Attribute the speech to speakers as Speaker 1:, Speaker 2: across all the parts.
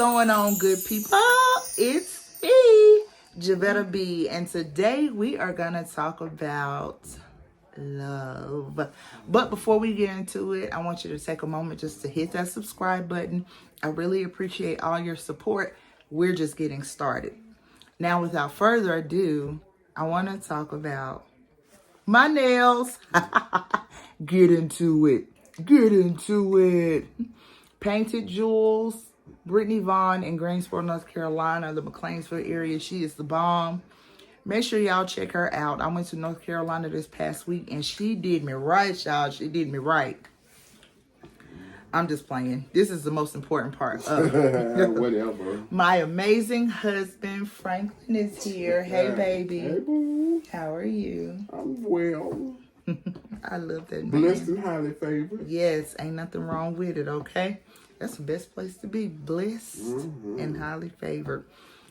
Speaker 1: going on, good people? It's me, Javetta B, and today we are gonna talk about love. But before we get into it, I want you to take a moment just to hit that subscribe button. I really appreciate all your support. We're just getting started. Now, without further ado, I want to talk about my nails. Get into it. Get into it. Painted Jewels, Brittany Vaughn in Greensboro, North Carolina, the McLeansville area. She is the bomb. Make sure y'all check her out. I went to North Carolina this past week and she did me right, y'all. She did me right. I'm just playing. This is the most important part of
Speaker 2: Whatever.
Speaker 1: My amazing husband, Franklin, is here. Hey, baby.
Speaker 2: Hey, boo.
Speaker 1: How are you?
Speaker 2: I'm well.
Speaker 1: I love that man.
Speaker 2: Blessed and highly favored.
Speaker 1: Yes, ain't nothing wrong with it, okay? That's the best place to be. Blessed and highly favored.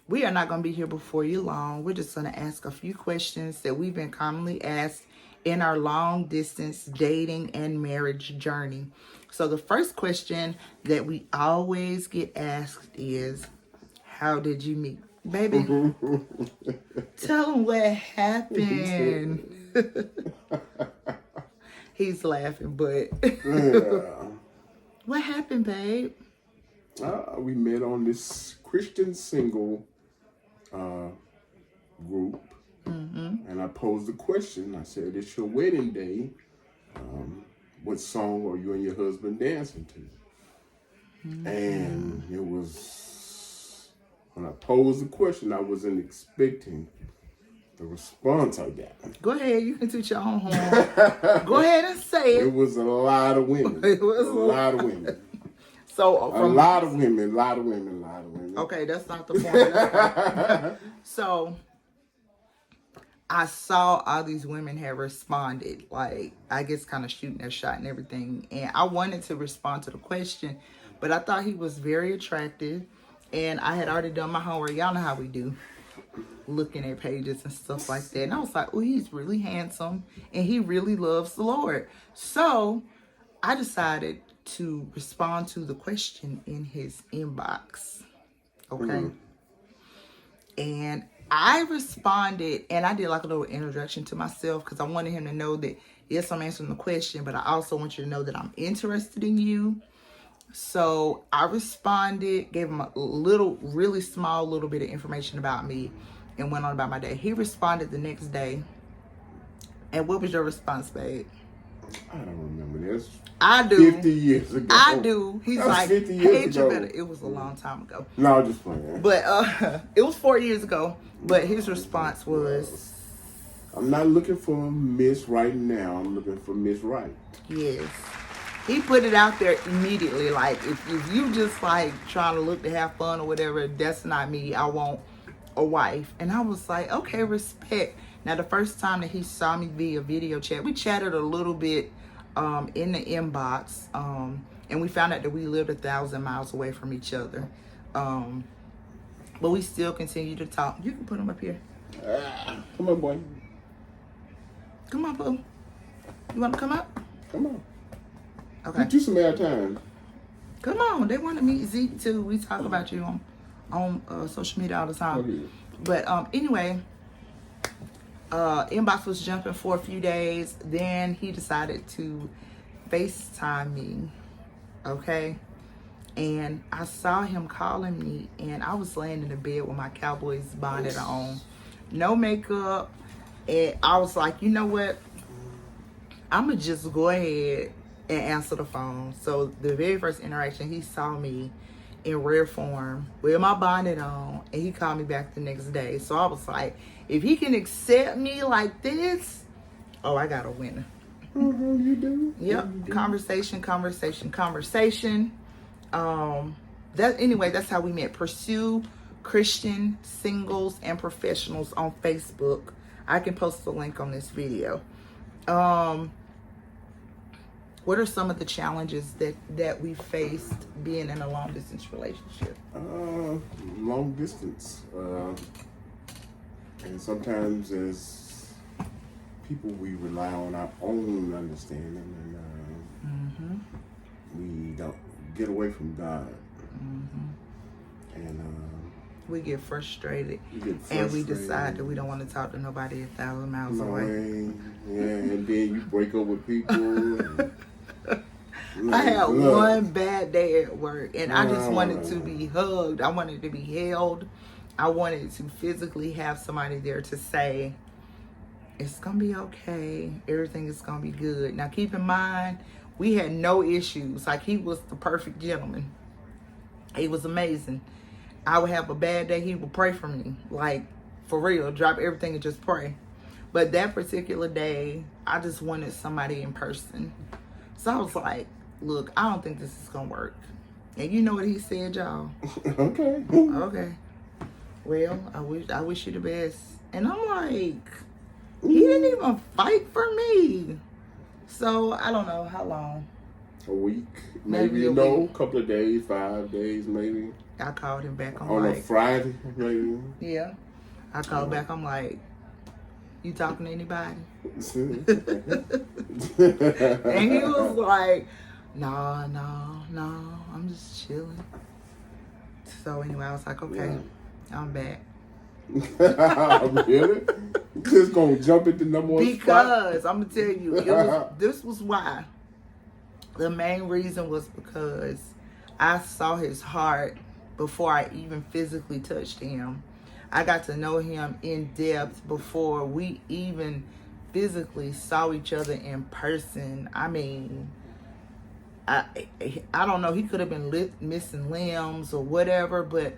Speaker 1: We are not going to be here before you long. We're just going to ask a few questions that we've been commonly asked in our long distance dating and marriage journey. So the first question that we always get asked is, how did you meet? Baby, tell them what happened. He's laughing, but what happened, babe?
Speaker 2: We met on this Christian single group, and I posed a question. I said, "It's your wedding day. What song are you and your husband dancing to?" And it was, when I posed the question, I wasn't expecting the response I got.
Speaker 1: Go ahead, you can toot your own horn. Go ahead and say it.
Speaker 2: It was a lot of women.
Speaker 1: It was
Speaker 2: a lot of women.
Speaker 1: So
Speaker 2: A lot of women.
Speaker 1: Okay, that's not the point. So I saw all these women have responded, like, I guess kind of shooting their shot and everything. And I wanted to respond to the question, but I thought he was very attractive. And I had already done my homework. Y'all know how we do, looking at pages and stuff like that. And I was like, oh, he's really handsome and he really loves the Lord. So I decided to respond to the question in his inbox. Okay. And I responded, and I did like a little introduction to myself because I wanted him to know that, yes, I'm answering the question, but I also want you to know that I'm interested in you. So I responded, gave him a little, really small little bit of information about me, and went on about my day. He responded the next day. And what was your response, babe?
Speaker 2: I don't remember this.
Speaker 1: I do.
Speaker 2: 50 years ago.
Speaker 1: I do. He's like,
Speaker 2: 50
Speaker 1: hey,
Speaker 2: years ago.
Speaker 1: Javetta. It was a long time ago.
Speaker 2: No, I'm just playing.
Speaker 1: But it was 4 years ago. But his response was,
Speaker 2: I'm not looking for Miss Right now. I'm looking for Miss Right.
Speaker 1: yes. He put it out there immediately. Like, if you just like trying to look to have fun or whatever, that's not me. I want a wife. And I was like, okay, respect. Now, the first time that he saw me via video chat, we chatted a little bit in the inbox. And we found out that we lived 1,000 miles away from each other. But we still continue to talk. You can put him up here.
Speaker 2: Come on, boy.
Speaker 1: Come on, boo. You want to come up?
Speaker 2: Come on.
Speaker 1: Okay.
Speaker 2: Get you some airtime.
Speaker 1: Come on. They want to meet Zeke, too. We talk about you on social media all the time.
Speaker 2: Okay.
Speaker 1: But anyway, inbox was jumping for a few days. Then he decided to FaceTime me. Okay. And I saw him calling me, and I was laying in the bed with my Cowboys bonnet on, no makeup. And I was like, you know what? I'm going to just go ahead and answer the phone. So the very first interaction, he saw me in rare form with my bonnet on, and he called me back the next day. So I was like, if he can accept me like this, oh, I got a winner.
Speaker 2: You do?
Speaker 1: Yep.
Speaker 2: You do.
Speaker 1: Conversation. That's how we met. Pursue Christian Singles and Professionals on Facebook. I can post the link on this video. What are some of the challenges that we faced being in a long distance relationship?
Speaker 2: Long distance. And sometimes as people, we rely on our own understanding, and we don't get away from God. And
Speaker 1: we get frustrated.
Speaker 2: and
Speaker 1: we decide that we don't want to talk to nobody 1,000 miles away.
Speaker 2: Yeah, and then you break up with people.
Speaker 1: I had one bad day at work, and I just wanted to be hugged. I wanted to be held. I wanted to physically have somebody there to say, it's going to be okay. Everything is going to be good. Now, keep in mind, we had no issues. Like, he was the perfect gentleman. He was amazing. I would have a bad day. He would pray for me. Like, for real. Drop everything and just pray. But that particular day, I just wanted somebody in person. So I was like, look, I don't think this is going to work. And you know what he said, y'all?
Speaker 2: Okay.
Speaker 1: Okay. Well, I wish you the best. And I'm like, he didn't even fight for me. So I don't know how long.
Speaker 2: A week,
Speaker 1: Maybe
Speaker 2: maybe
Speaker 1: a
Speaker 2: no,
Speaker 1: week.
Speaker 2: couple of days, 5 days, maybe.
Speaker 1: I called him back. I'm
Speaker 2: On a
Speaker 1: like,
Speaker 2: Friday, maybe.
Speaker 1: yeah. I called back. I'm like, you talking to anybody? And he was like, no, I'm just chilling. So anyway, I was like, okay, I'm back.
Speaker 2: Really? Just gonna jump into number one spot?
Speaker 1: Because I'm gonna tell you, this was why. The main reason was because I saw his heart before I even physically touched him. I got to know him in depth before we even physically saw each other in person. I mean, I don't know. He could have been missing limbs or whatever, but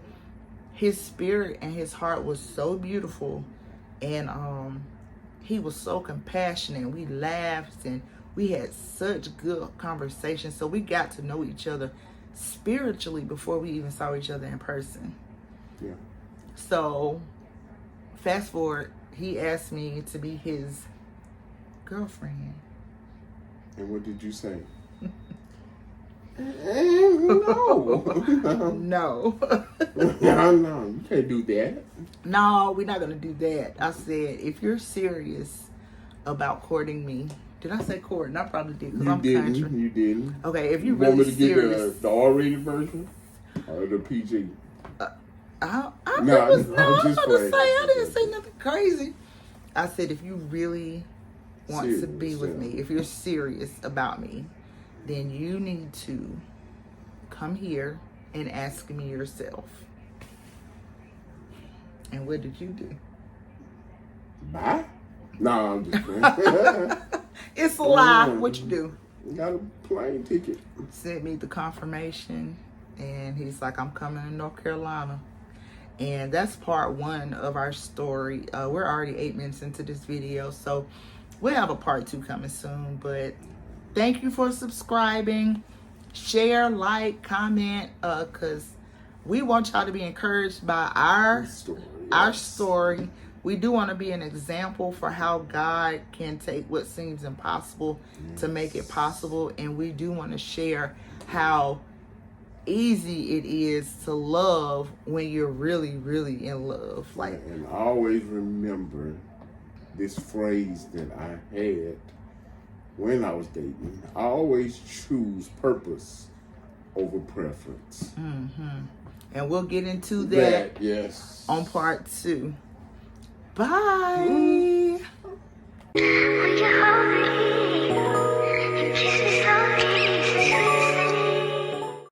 Speaker 1: his spirit and his heart was so beautiful, and he was so compassionate. We laughed and we had such good conversation. So we got to know each other spiritually before we even saw each other in person.
Speaker 2: Yeah.
Speaker 1: So fast forward, he asked me to be his girlfriend.
Speaker 2: And what did you say? No.
Speaker 1: No.
Speaker 2: No, you can't do that.
Speaker 1: No, we're not gonna do that. I said, if you're serious about courting me, did I say courting? I probably did because I'm country.
Speaker 2: You didn't.
Speaker 1: Okay, if you're
Speaker 2: Want
Speaker 1: really
Speaker 2: me to
Speaker 1: serious,
Speaker 2: get the R-rated version or the PG?
Speaker 1: I'm
Speaker 2: I'm
Speaker 1: about
Speaker 2: just
Speaker 1: to say,
Speaker 2: playing.
Speaker 1: I didn't say nothing crazy. I said, if you really want to be with me, if you're serious about me, then you need to come here and ask me yourself. And what did you do?
Speaker 2: Bye? No, I'm just playing.
Speaker 1: It's a lie. What you do?
Speaker 2: Got a plane ticket.
Speaker 1: Sent me the confirmation, and he's like, I'm coming to North Carolina. And that's part one of our story. We're already 8 minutes into this video, so we'll have a part 2 coming soon. But thank you for subscribing, share, like, comment, because we want y'all to be encouraged by our story. We do want to be an example for how God can take what seems impossible to make it possible. And we do want to share how easy it is to love when you're really, really in love. Like,
Speaker 2: and always remember this phrase that I had when I was dating. I always choose purpose over preference.
Speaker 1: And we'll get into that
Speaker 2: Yes.
Speaker 1: on part 2. Bye.